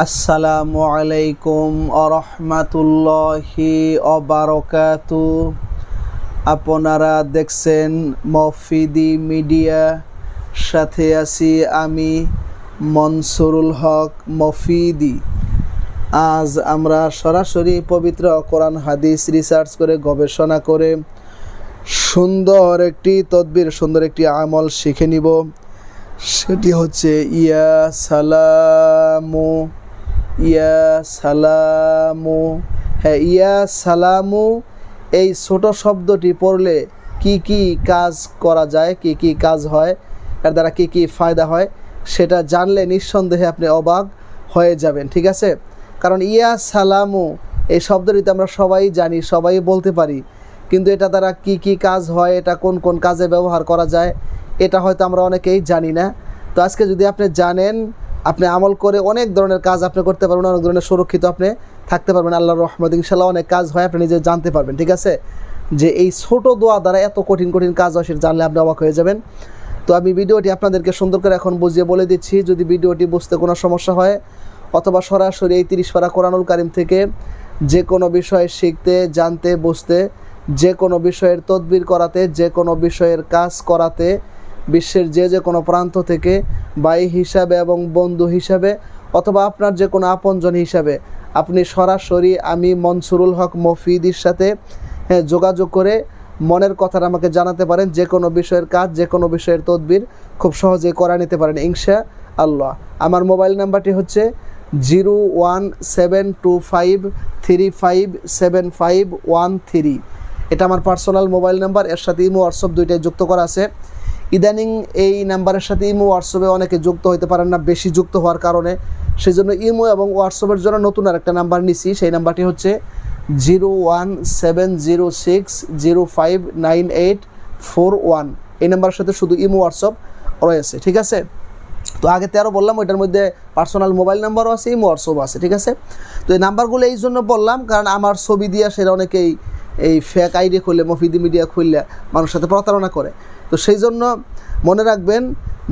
আসসালামু আলাইকুম আরহামাতুল্লাহি অবারকাতু। আপনারা দেখছেন মফিদি মিডিয়া, সাথে আছি আমি মনসুরুল হক মফিদি। আজ আমরা সরাসরি পবিত্র কোরআন হাদিস রিসার্চ করে গবেষণা করে সুন্দর একটি তদবির, সুন্দর একটি আমল শিখে নিব। সেটি হচ্ছে ইয়া সালামু, ইয়া সালামু। হ্যাঁ, ইয়া সালামু এই ছোট শব্দটি পড়লে কি কি কাজ করা যায়, কি কি কাজ হয়, এর দ্বারা কি কি ফায়দা হয়, সেটা জানলে নিঃসন্দেহে আপনি অবাক হয়ে যাবেন। ঠিক আছে, কারণ ইয়া সালামু এই শব্দটিতে আমরা সবাই জানি, সবাই বলতে পারি, কিন্তু এটা দ্বারা কি কি কাজ হয়, এটা কোন কোন কাজে ব্যবহার করা যায়, এটা হয়তো আমরা অনেকেই জানি না। তো আজকে যদি আপনি জানেন, আপনি আমল করে অনেক ধরনের কাজ আপনি করতে পারবেন, অনেক ধরনের সুরক্ষিত আপনি থাকতে পারবেন আল্লাহর রহমতে। ইনশাআল্লাহ অনেক কাজ হয়, আপনি নিজে জানতে পারবেন। ঠিক আছে, যে এই ছোট দোয়া দ্বারা এত কঠিন কঠিন কাজ হয় সেটা জানলে আপনি অবাক হয়ে যাবেন। তো আমি ভিডিওটি আপনাদেরকে সুন্দর করে এখন বুঝিয়ে বলে দিচ্ছি। যদি ভিডিওটি বুঝতে কোনো সমস্যা হয় অথবা সরাসরি এই 30 পারা কোরআনুল কারীম থেকে যে কোনো বিষয় শিখতে, জানতে, বুঝতে, যে কোনো বিষয়ের তদবির করাতে, যে কোনো বিষয়ের কাজ করাতে, বিশ্বের যে কোনো প্রান্ত থেকে ভাই হিসাবে এবং বন্ধু হিসাবে অথবা আপনার যে কোনো আপনজন হিসাবে আপনি সরাসরি আমি মনসুরুল হক মফিদির সাথে যোগাযোগ করে মনের কথাটা আমাকে জানাতে পারেন। যে কোনো বিষয়ের কাজ, যে কোনো বিষয়ের তদবির খুব সহজে করা নিতে পারেন ইনশাআল্লাহ। আমার মোবাইল নাম্বারটি হচ্ছে 01725357513। এটা আমার পার্সোনাল মোবাইল নাম্বার। এর সাথে ইমো হোয়াটসঅ্যাপ দুইটাই যুক্ত করা আছে। ইদানিং এই নাম্বারের সাথে ইমো হোয়াটসঅ্যাপে অনেকে যুক্ত হইতে পারেন না, বেশি যুক্ত হওয়ার কারণে। সেই জন্য ইমো এবং হোয়াটসঅ্যাপের জন্য নতুন আরেকটা নাম্বার নিছি। সেই নাম্বারটি হচ্ছে 01706059841। এই নাম্বারের সাথে শুধু ইমো হোয়াটসঅ্যাপ রয়েছে। ঠিক আছে, তো আগে 13 বললাম, ওইটার মধ্যে পার্সোনাল মোবাইল নাম্বারও আছে, ইমো হোয়াটসঅ্যাপ আছে। ঠিক আছে, তো এই নাম্বারগুলো এই জন্য বললাম কারণ আমার ছবি দিয়া সেটা অনেকেই এই ফেক আইডি খুললে, মফিদি মিডিয়া খুললে মানুষের সাথে প্রতারণা করে। তো সেই জন্য মনে রাখবেন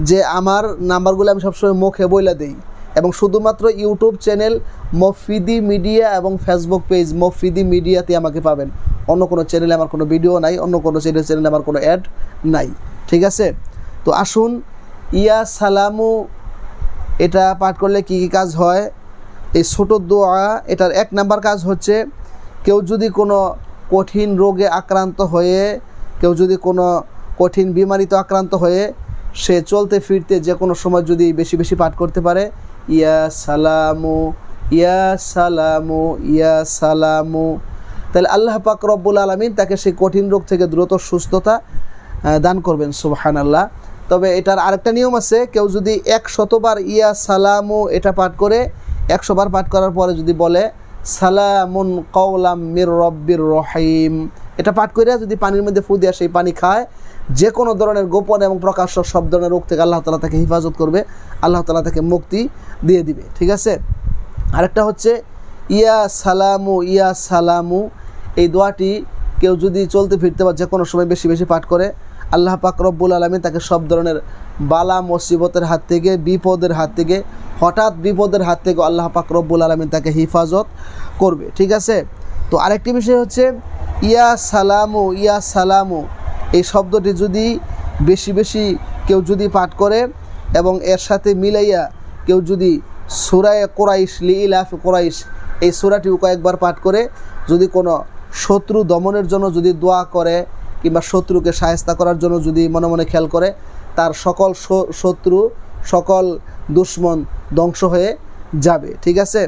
যে আমার নাম্বারগুলো আমি সবসময় মুখে বইলা দিই, এবং শুধুমাত্র ইউটিউব চ্যানেল মফিদি মিডিয়া এবং ফেসবুক পেজ মফিদি মিডিয়াতে আমাকে পাবেন। অন্য কোনো চ্যানেলে আমার কোনো ভিডিও নাই, অন্য কোনো চ্যানেলে আমার কোনো অ্যাড নাই। ঠিক আছে, তো আসুন ইয়া সালামু এটা পাঠ করলে কি কি কাজ হয়, এই ছোট দোয়া। এটার 1 নাম্বার কাজ হচ্ছে কেউ যদি কোনো কঠিন রোগে আক্রান্ত হয়ে, কেউ যদি কোনো কঠিন বিমারিতে আক্রান্ত হয়ে সে চলতে ফিরতে যে কোনো সময় যদি বেশি বেশি পাঠ করতে পারে ইয়া সালামু, ইয়া সালামু, ইয়া সালামু, তাহলে আল্লাহ পাক রব্বুল আলামিন তাকে সেই কঠিন রোগ থেকে দ্রুত সুস্থতা দান করবেন। সুবহানাল্লাহ। তবে এটার আরেকটা নিয়ম আছে, কেউ যদি 100 বার ইয়া সালামু এটা পাঠ করে, 100 বার পাঠ করার পরে যদি বলে সালামুন কাওলাম মির রব্বির রহিম, এটা পাঠ করে যদি পানির মধ্যে ফু দিয়ে সেই পানি খায়, যে কোনো ধরনের গোপন এবং প্রকাশ্য সব ধরনের রোগ থেকে আল্লাহ তাআলা তাকে হেফাজত করবে, আল্লাহ তাআলা তাকে মুক্তি দিয়ে দিবে। ঠিক আছে, আরেকটা হচ্ছে ইয়া সালামু, ইয়া সালামু এই দোয়াটি কেউ যদি চলতে ফিরতে বা যে কোনো সময় বেশি বেশি পাঠ করে, আল্লাহ পাক রব্বুল আলামিন তাকে সব ধরনের বালা মুসিবতের হাত থেকে, বিপদের হাত থেকে, হঠাৎ বিপদের হাত থেকে আল্লাহ পাক রব্বুল আলামিন তাকে হেফাজত করবে। ঠিক আছে, তো আরেকটি বিষয় হচ্ছে ইয়া সালামু, ইয়া সালামু এই শব্দটি যদি বেশি বেশি কেউ যদি পাঠ করে এবং এর সাথে মিলাইয়া কেউ যদি সূরায়ে কুরাইশ, লিইলাফ কুরাইশ এই সূরাটিও কয়েকবার পাঠ করে যদি কোনো শত্রু দমনের জন্য যদি দোয়া করে কিংবা শত্রুকে শায়েস্তা করার জন্য যদি মনে মনে খেয়াল করে, তার সকল শত্রু, সকল দুশমন ধ্বংস হয়ে যাবে। ঠিক আছে।